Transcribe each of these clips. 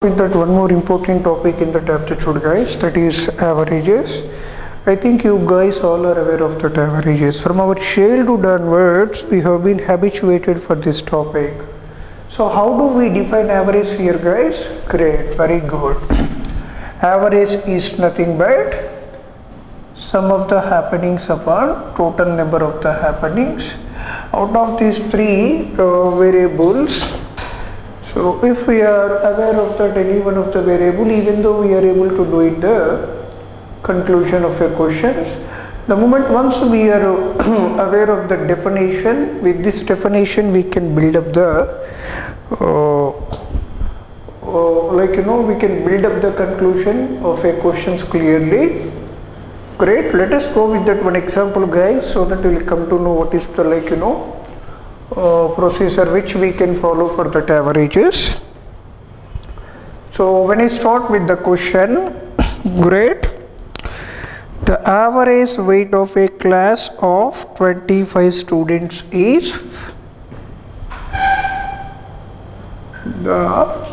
With that, one more important topic in that aptitude, guys, that is averages. I think you guys all are aware of that averages. From our childhood onwards, we have been habituated for this topic. So how do we define average here, guys? Great, very good. Average is nothing but sum of the happenings upon total number of the happenings. Out of these three variables, so if we are aware of that any one of the variable, even though we are able to do it the conclusion of a question, the moment once we are aware of the definition, with this definition we can build up the we can build up the conclusion of a questions clearly. Great, let us go with that one example, guys, so that we will come to know what is the procedure which we can follow for that averages. So when I start with the question, great, the average weight of a class of 25 students is the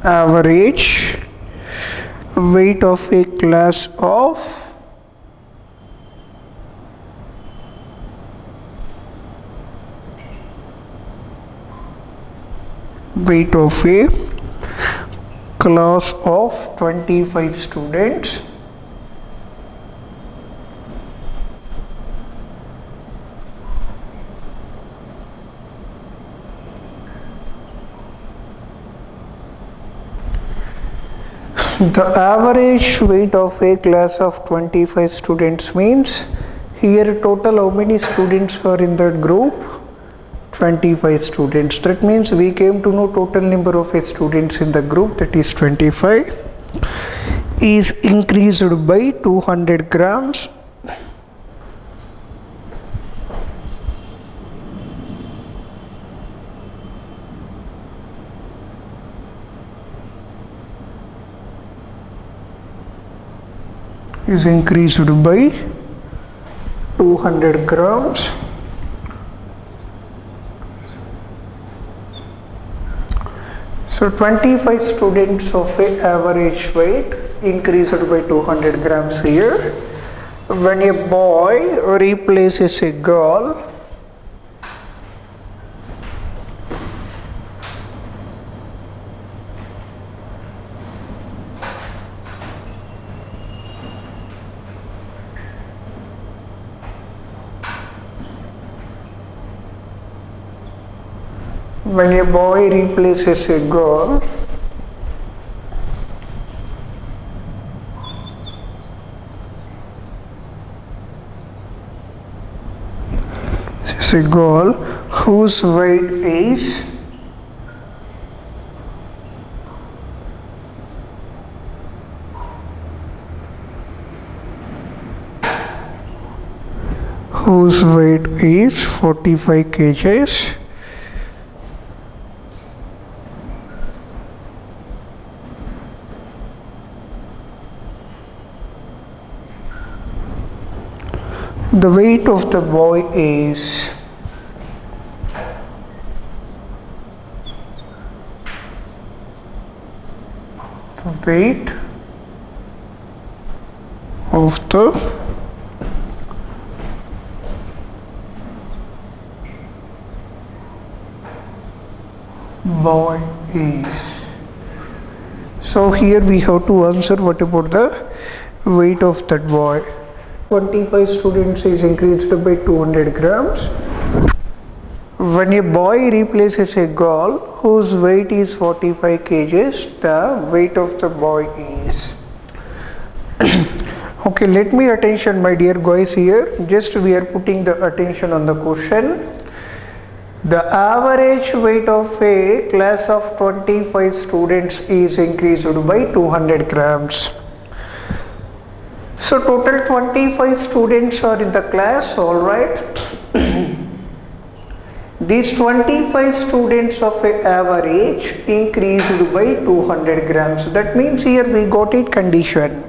average weight of a class of weight of a class of 25 students The average weight of a class of 25 students means here total how many students are in that group? 25 students. That means we came to know total number of students in the group, that is 25, is increased by 200 grams. Is increased by 200 grams. So 25 students of a average weight increased by 200 grams here. When a boy replaces a girl, replaces a girl, whose weight is whose weight is 45 kgs. The weight of the boy is weight of the boy is. So here we have to answer what about the weight of that boy. 25 students is increased by 200 grams. When a boy replaces a girl whose weight is 45 kgs, the weight of the boy is. Okay, let me attention my dear guys here. Just we are putting the attention on the question. The average weight of a class of 25 students is increased by 200 grams. So total 25 students are in the class, all right. These 25 students of a average increased by 200 grams. That means here we got it condition.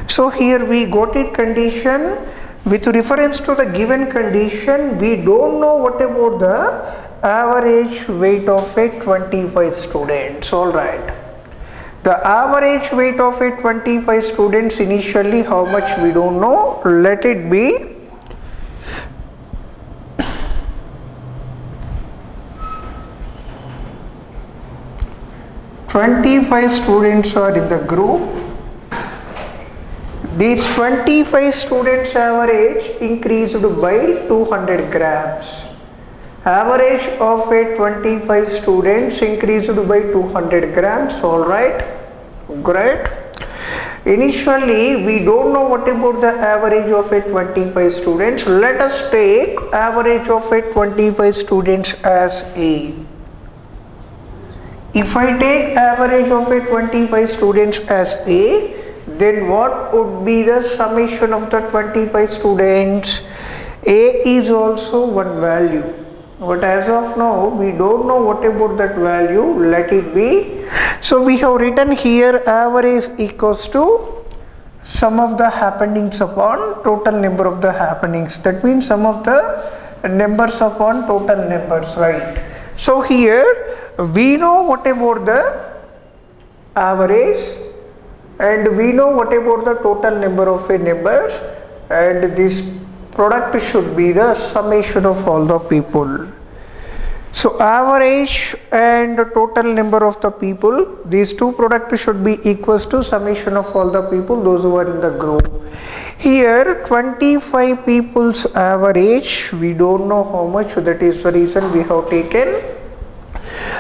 So here we got it condition. With reference to the given condition, we don't know what about the average weight of a 25 students. Alright. The average weight of a 25 students initially, how much we don't know. Let it be 25 students are in the group. These 25 students average increased by 200 grams. Average of a 25 students increased by 200 grams. Alright, great. Initially we don't know what about the average of a 25 students. Let us take average of a 25 students as A. If I take average of a 25 students as A, then what would be the summation of the 25 students? A is also one value, but as of now we don't know what about that value. Let it be. So we have written here average equals to sum of the happenings upon total number of the happenings. That means sum of the numbers upon total numbers, right? So here we know what about the average and we know what about the total number of numbers, and this product should be the summation of all the people. So average and total number of the people, these two products should be equals to summation of all the people, those who are in the group. Here 25 people's average, we don't know how much, that is the reason we have taken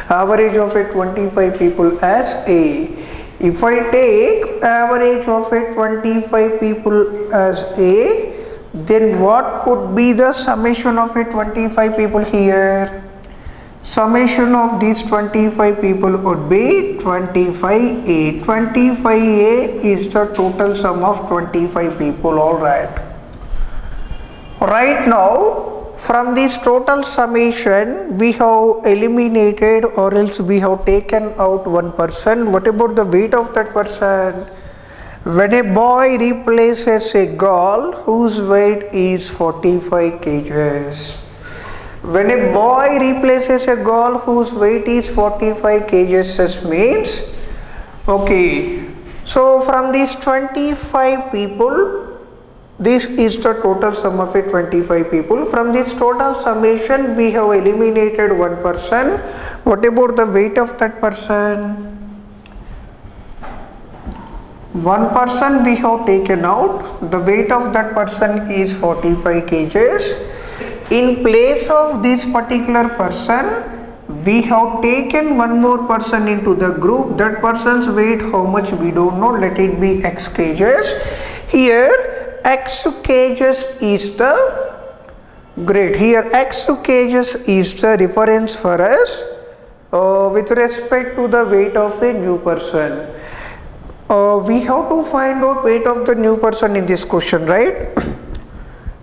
average of a 25 people as A. If I take average of a 25 people as A, then what would be the summation of a 25 people here? Summation of these 25 people would be 25A. 25A is the total sum of 25 people. Alright. Right now, from this total summation, we have eliminated or else we have taken out one person. What about the weight of that person? When a boy replaces a girl whose weight is 45 kgs. When a boy replaces a girl whose weight is 45 kgs, this means, okay, so from these 25 people, this is the total sum of a 25 people. From this total summation, we have eliminated one person. What about the weight of that person? One person we have taken out. The weight of that person is 45 kgs. In place of this particular person, we have taken one more person into the group. That person's weight, how much we don't know. Let it be X kgs. Here X kgs is the great. Here X kgs is the reference for us with respect to the weight of a new person. We have to find out weight of the new person in this question, right?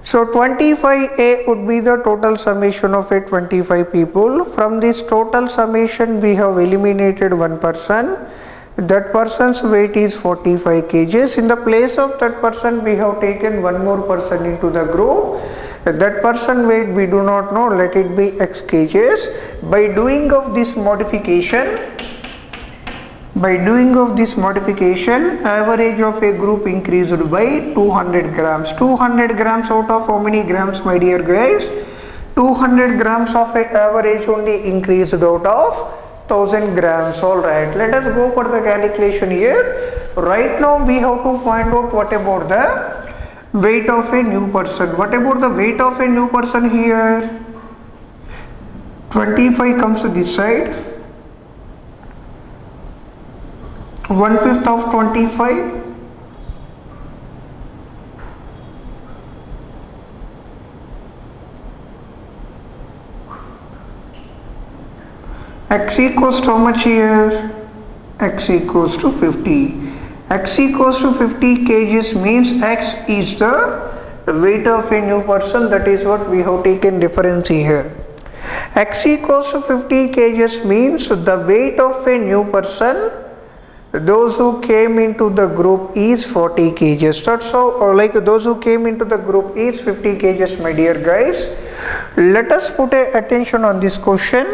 So 25A would be the total summation of a 25 people. From this total summation, we have eliminated one person. That person's weight is 45 kgs. In the place of that person, we have taken one more person into the group. That person weight we do not know. Let it be X kgs. By doing of this modification, average of a group increased by 200 grams. 200 grams out of how many grams, my dear guys? 200 grams of a average only increased out of 1000 grams. Alright, let us go for the calculation here. Right now we have to find out what about the weight of a new person. What about the weight of a new person here? 25 comes to this side. 1/5 of 25. X equals to how much here? X equals to 50. X equals to 50 kgs means X is the weight of a new person. That is what we have taken reference here. X equals to 50 kgs means the weight of a new person those who came into the group is 40 kgs. That's how, or like those who came into the group is 50 kgs, my dear guys. Let us put attention on this question.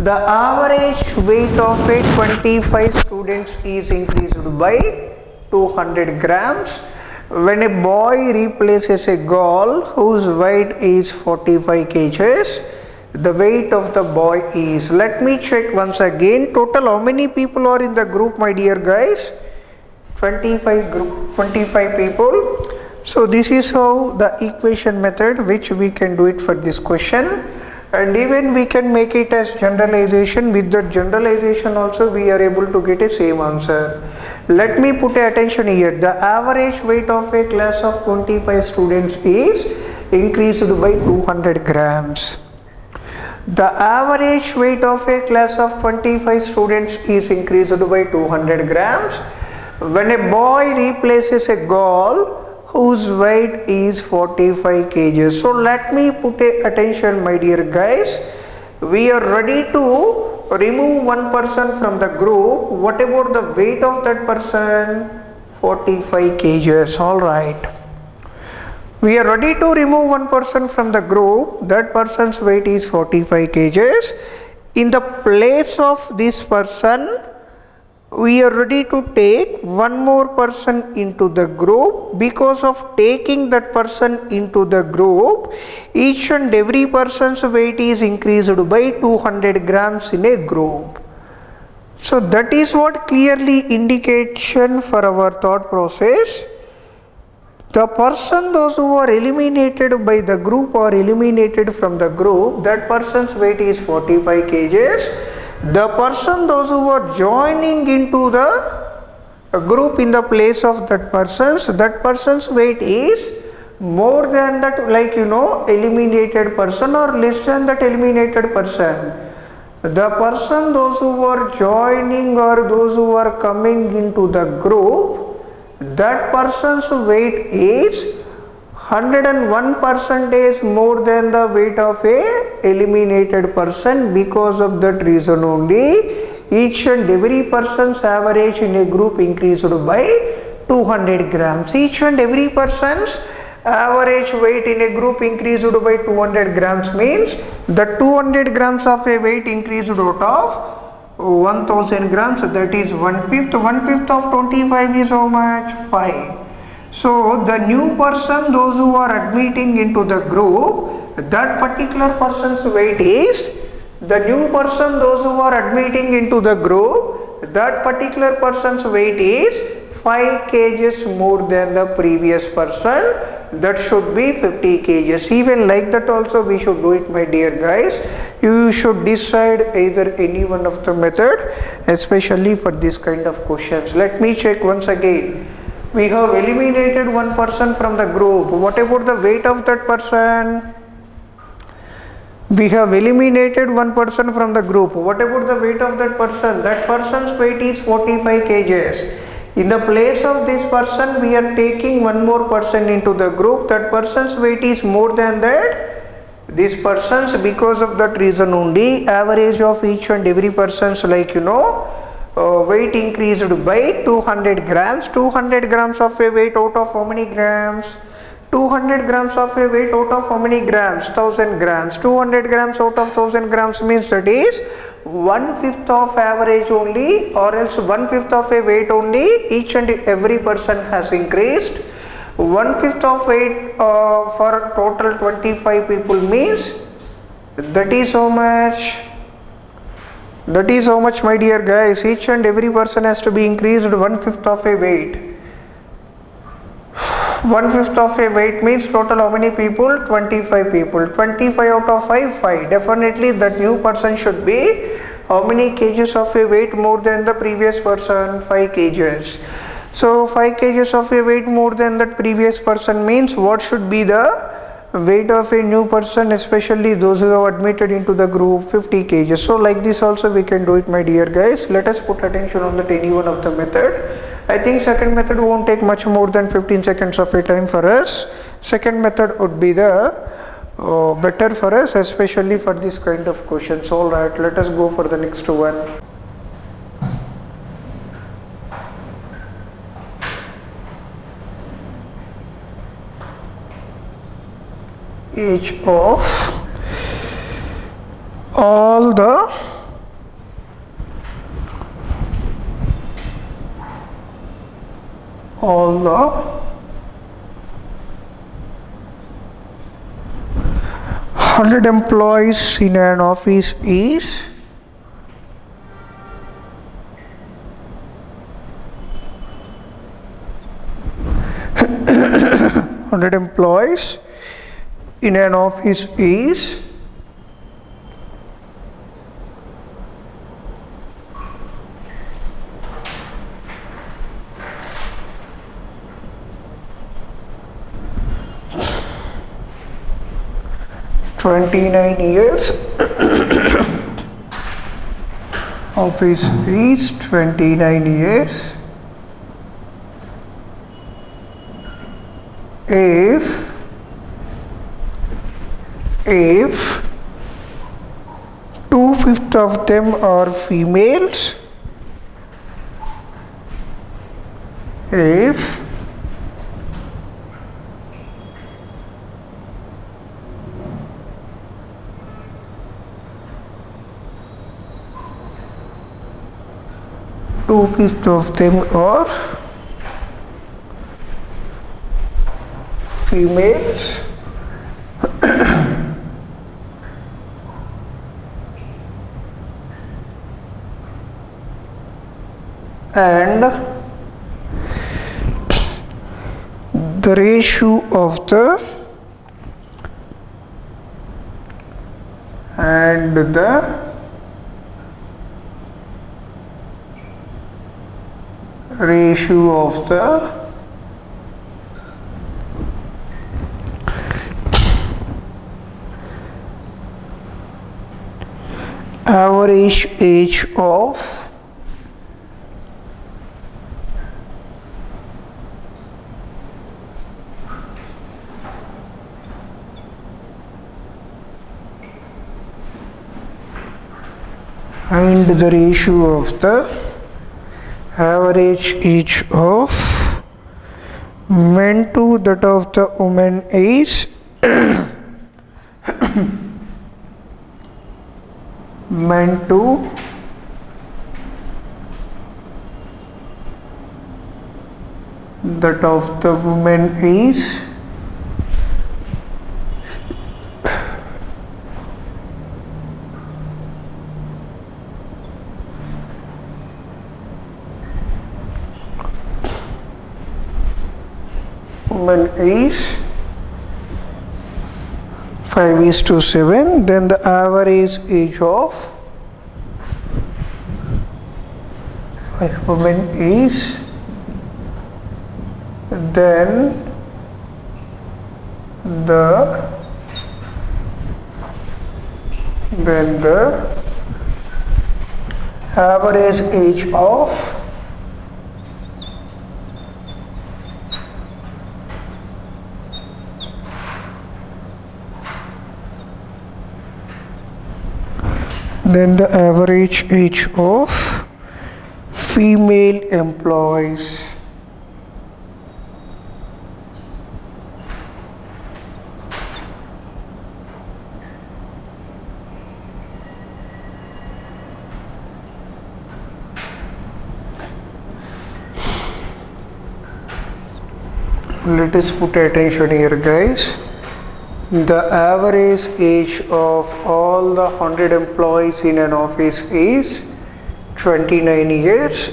The average weight of a 25 students is increased by 200 grams when a boy replaces a girl whose weight is 45 kgs. The weight of the boy is, let me check once again, total how many people are in the group, my dear guys? 25 people. So this is how the equation method which we can do it for this question, and even we can make it as generalization. With that generalization also we are able to get a same answer. Let me put attention here. The average weight of a class of 25 students is increased by 200 grams. The average weight of a class of 25 students is increased by 200 grams when a boy replaces a girl whose weight is 45 kg. So let me put attention, my dear guys. We are ready to remove one person from the group. What about the weight of that person? 45 kg. All right. We are ready to remove one person from the group. That person's weight is 45 kgs. In the place of this person, we are ready to take one more person into the group. Because of taking that person into the group, each and every person's weight is increased by 200 grams in a group. So that is what clearly indication for our thought process. The person, those who are eliminated by the group or eliminated from the group, that person's weight is 45 kgs. The person, those who are joining into the group in the place of that person's weight is more than that, like eliminated person or less than that eliminated person. The person, those who are joining or those who are coming into the group, that person's weight is 101% more than the weight of a eliminated person. Because of that reason only, each and every person's average in a group increased by 200 grams. Each and every person's average weight in a group increased by 200 grams means the 200 grams of a weight increased out of 1000 grams, that is 1/5. 1/5 of 25 is how much? 5. So the new person, those who are admitting into the group, that particular person's weight is, the new person, those who are admitting into the group, that particular person's weight is 5 kgs more than the previous person. That should be 50 kgs. Even like that also we should do it, my dear guys. You should decide either any one of the method, especially for this kind of questions. Let me check once again. We have eliminated one person from the group. What about the weight of that person? We have eliminated one person from the group. What about the weight of that person? That person's weight is 45 kgs. In the place of this person, we are taking one more person into the group. That person's weight is more than that this person's. Because of that reason only, average of each and every person's weight increased by 200 grams. 200 grams of a weight out of how many grams? 200 grams of a weight out of how many grams? 1000 grams. 200 grams out of 1000 grams means that is 1/5 of average only, or else 1/5 of a weight only. Each and every person has increased. 1/5 of weight for total 25 people means that is how much? That is how much, my dear guys? Each and every person has to be increased 1/5 of a weight. 1/5 of a weight means total how many people? 25 people. 25 out of 5, 5. Definitely that new person should be how many kgs of a weight more than the previous person? 5 kgs. So 5 kgs of a weight more than that previous person means what should be the weight of a new person, especially those who have admitted into the group? 50 kgs. So like this also we can do it, my dear guys. Let us put attention on that any one of the method. I think second method won't take much more than 15 seconds of a time for us. Second method would be the better for us, especially for this kind of questions. All right, let us go for the next one. age of all the all the 100 employees in an office is 100 employees in an office is 29 years. Office is 29 years. If 2/5 of them are females, if two-fifths of them are females, and the ratio of the average age of and the ratio of the average age of men to that of the women is men to that of the women is women is 5:7. Then the average age of women is then the average age of female employees. Let us put attention here, guys. The average age of all the 100 employees in an office is 29 years.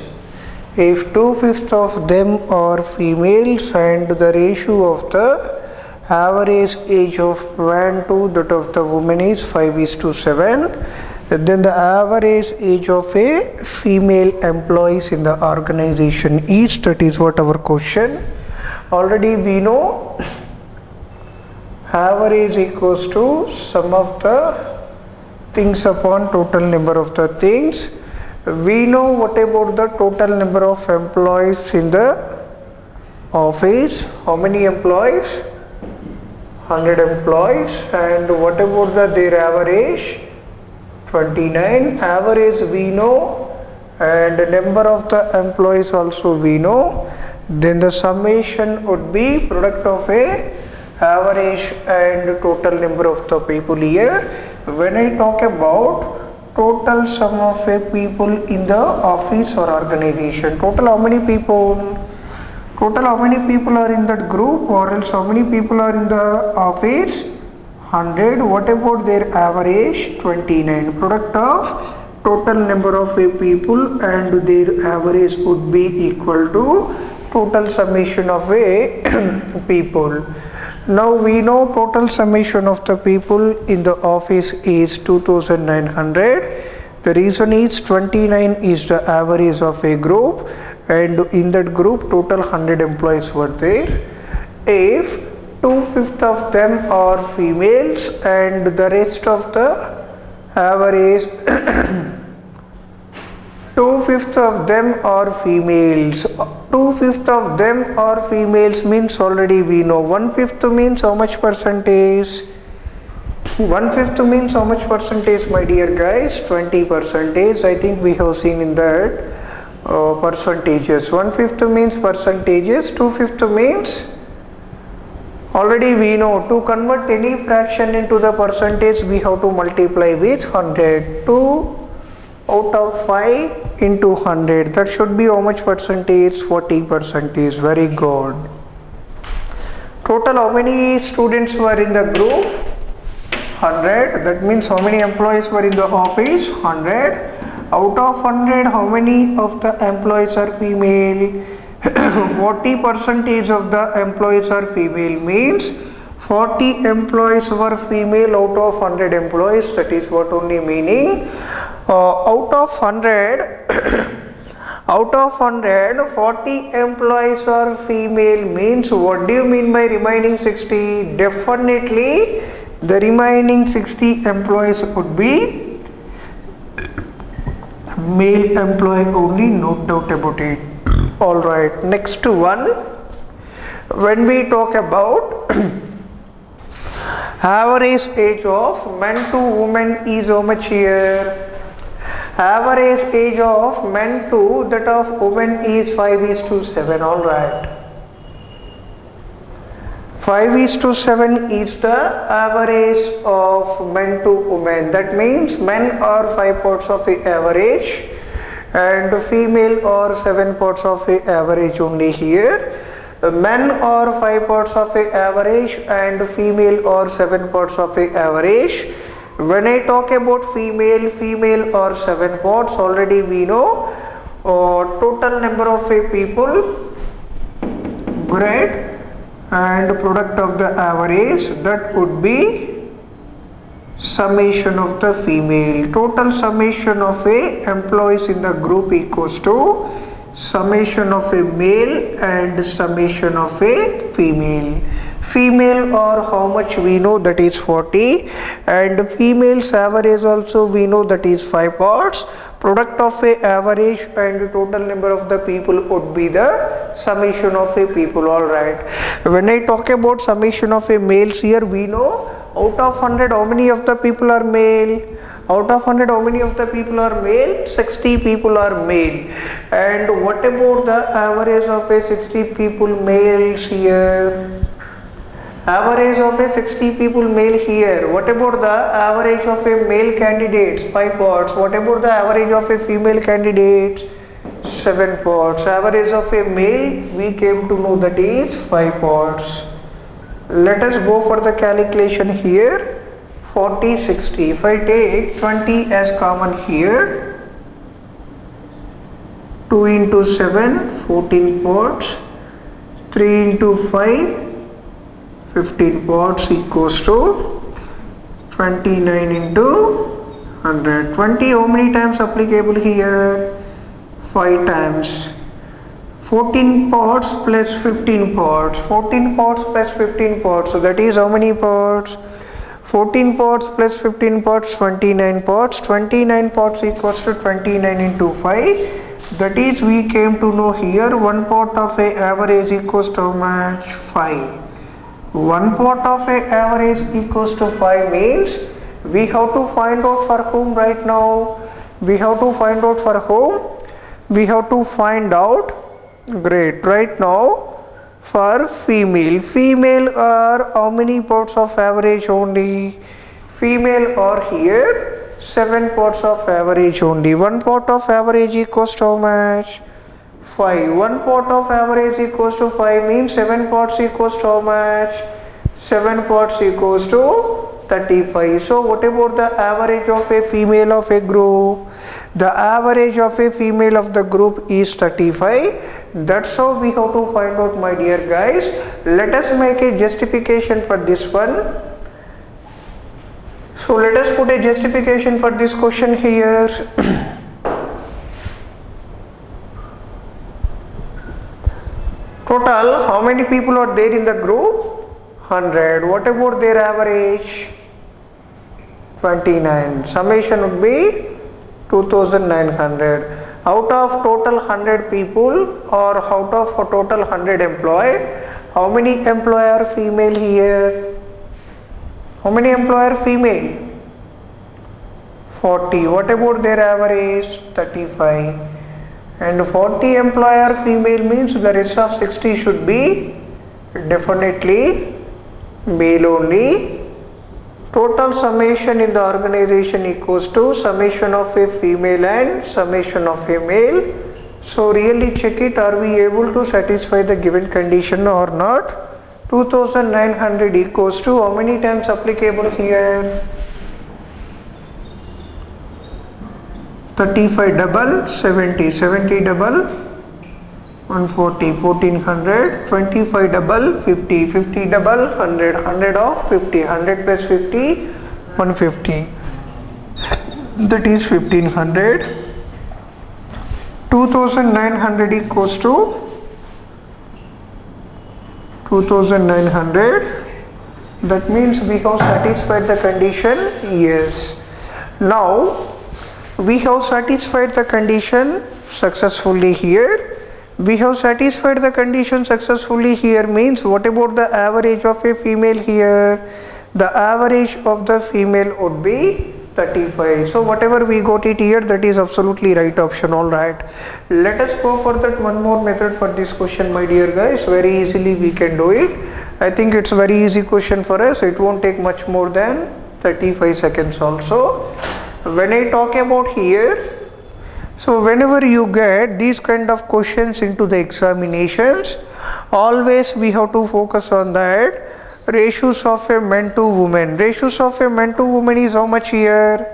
If 2/5 of them are females and the ratio of the average age of man to that of the woman is 5:7, then the average age of a female employees in the organization is, that is what our question. Already we know average equals to sum of the things upon total number of the things. We know what about the total number of employees in the office. How many employees? 100 employees. And what about their average? 29. Average we know, and number of the employees also we know. Then the summation would be product of a average and total number of the people here. When I talk about total sum of a people in the office or organization, total how many people? Total how many people are in that group, or else how many people are in the office? 100. What about their average? 29. Product of total number of a people and their average would be equal to total summation of a people. Now we know total summation of the people in the office is 2900. The reason is 29 is the average of a group, and in that group total 100 employees were there. If 2/5 of them are females and the rest of the average 2/5 of them are females. 2/5 of them are females means already we know 1/5 means how much percentage? 1/5 means how much percentage, my dear guys? 20%. I think we have seen in that percentages. 1/5 means percentages. 2/5 means already we know to convert any fraction into the percentage we have to multiply with 100. 2 out of 5 into 100, that should be how much percentage? 40%. Very good. Total how many students were in the group? 100. That means how many employees were in the office? 100. Out of 100, how many of the employees are female? 40% of the employees are female, means 40 employees were female out of 100 employees. That is what only meaning. Out of 100 40 employees are female means what do you mean by remaining 60? Definitely the remaining 60 employees would be male employee only, no doubt about it. Alright, next one, when we talk about average age of men to women is how much here? Average age of men to that of women is 5:7. Alright, 5:7 is the average of men to women. That means men are 5 parts of the average and female are 7 parts of the average only here. Men are 5 parts of the average and female are 7 parts of the average. When I talk about female are 7 parts. Already we know total number of people, grade and product of the average, that would be summation of the female. Total summation of a employees in the group equals to summation of a male and summation of a female. Female or how much we know, that is 40, and females average also we know, that is 5 parts. Product of a average and total number of the people would be the summation of a people. Alright, when I talk about summation of a males here, we know out of 100 how many of the people are male? Out of 100 how many of the people are male? 60 people are male. And what about the average of a 60 people males here? Average of a 60 people male here. What about the average of a male candidates? 5 parts. What about the average of a female candidate? 7 parts. Average of a male we came to know, that is 5 parts. Let us go for the calculation here. 40, 60. If I take 20 as common here, 2 into 7, 14 parts. 3 into 5, 15 parts equals to 29 into 100. 20 how many times applicable here? 5 times. 14 parts plus 15 parts. 14 parts plus 15 parts. So that is how many parts? 14 parts plus 15 parts, 29 parts. 29 parts equals to 29 into 5. That is we came to know here 1 part of a average equals to how much? 5. 1 part of a average equals to 5 means we have to find out for whom right now? We have to find out for whom? We have to find out, great, right now for female. Female are how many parts of average only? Female are here 7 parts of average only. 1 part of average equals to how much? 5. 1 part of average equals to 5 means 7 parts equals to how much? 7 parts equals to 35. So what about the average of a female of a group? The average of a female of the group is 35. That's how we have to find out, my dear guys. Let us make a justification for this one. So let us put a justification for this question here. Total, how many people are there in the group? 100. What about their average? 29. Summation would be 2900. Out of total 100 people or out of a total 100 employee, how many employee are female here? How many employee are female? 40. What about their average? 35. And 40 employee are female means the rest of 60 should be definitely male only. Total summation in the organization equals to summation of a female and summation of a male. So really check it, are we able to satisfy the given condition or not? 2900 equals to how many times applicable here? 35 double 70, 70 double 140, 1400, 25 double 50, 50 double 100, 100 of 50, 100 plus 50, 150, that is 1500. 2900 equals to 2900. That means we have satisfied the condition. Yes. Now we have satisfied the condition successfully here. We have satisfied the condition successfully here means what about the average of a female here? The average of the female would be 35. So whatever we got it here, that is absolutely right option. Alright. Let us go for that one more method for this question, my dear guys. Very easily we can do it. I think it's a very easy question for us. It won't take much more than 35 seconds also. When I talk about here, so whenever you get these kind of questions into the examinations, always we have to focus on that ratios of a men to women. Ratios of a men to women is how much here?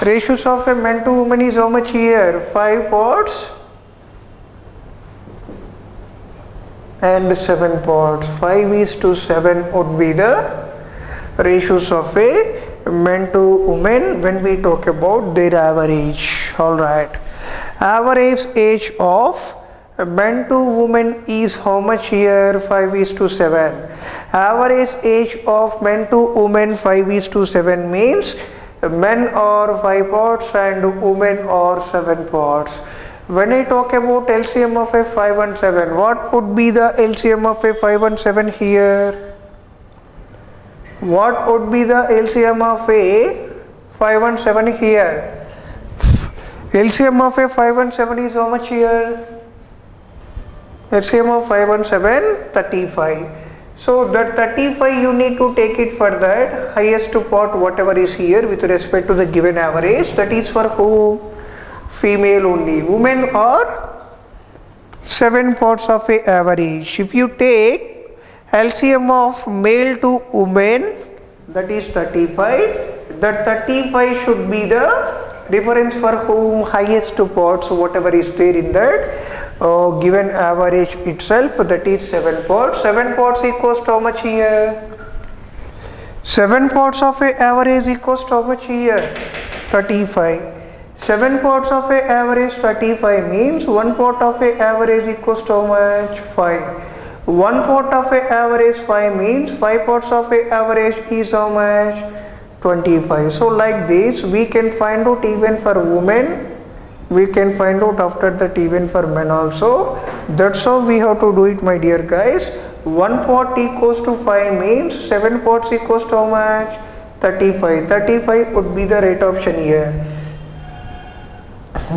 Ratios of a men to women is how much here? 5 parts and 7 parts. 5:7 would be the ratios of a men to women when we talk about their average. Alright. Average age of men to women is how much here? 5:7. Average age of men to women 5:7 means men are 5 parts and women are 7 parts. When I talk about LCM of a 5 and 7, what would be the LCM of a 5 and 7 here? What would be the LCM of a 5 and 7 here? LCM of a 5 and 7 is how much here? LCM of 5 and 7, 35. So that 35 you need to take it for that highest part whatever is here with respect to the given average. That is for who? Female only. Women are 7 parts of a average. If you take LCM of male to woman, that is 35. That 35 should be the reference for whom? Highest parts whatever is there in that given average itself, that is 7 parts. 7 parts equals to how much here? 7 parts of a average equals to how much here? 35. 7 parts of a average 35 means 1 part of a average equals to how much? 5. 1 part of a average 5 means 5 parts of a average is how much? 25. So like this we can find out even for women, we can find out after that even for men also. That's how we have to do it, my dear guys. 1 part equals to 5 means 7 parts equals to how much? 35. 35 would be the right option here.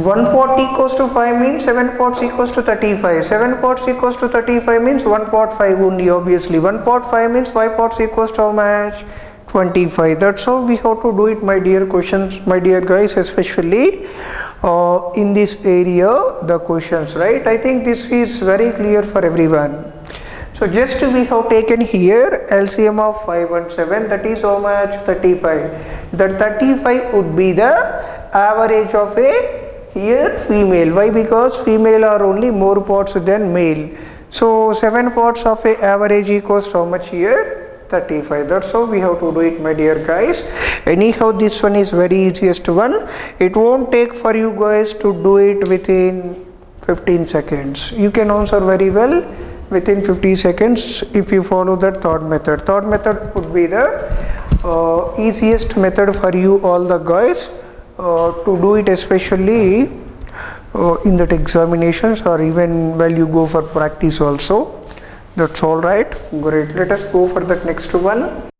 1 pot equals to 5 means 7 pots equals to 35. 7 pots equals to 35 means 1 pot 5 only, obviously. 1 pot 5 means 5 pots equals to how much? 25. That's how we have to do it, my dear questions, my dear guys, especially in this area, the questions, right? I think this is very clear for everyone. So just we have taken here LCM of 5 and 7, that is how much? 35. That 35 would be the average of a here female. Why? Because female are only more pots than male. So 7 pots of a average equals to how much here? 35. That's how we have to do it, my dear guys. Anyhow, this one is very easiest one. It won't take for you guys to do it within 15 seconds. You can answer very well within 50 seconds if you follow that third method. Third method would be the easiest method for you all the guys to do it, especially in that examinations or even while you go for practice also. That's all right. Great. Let us go for the next one.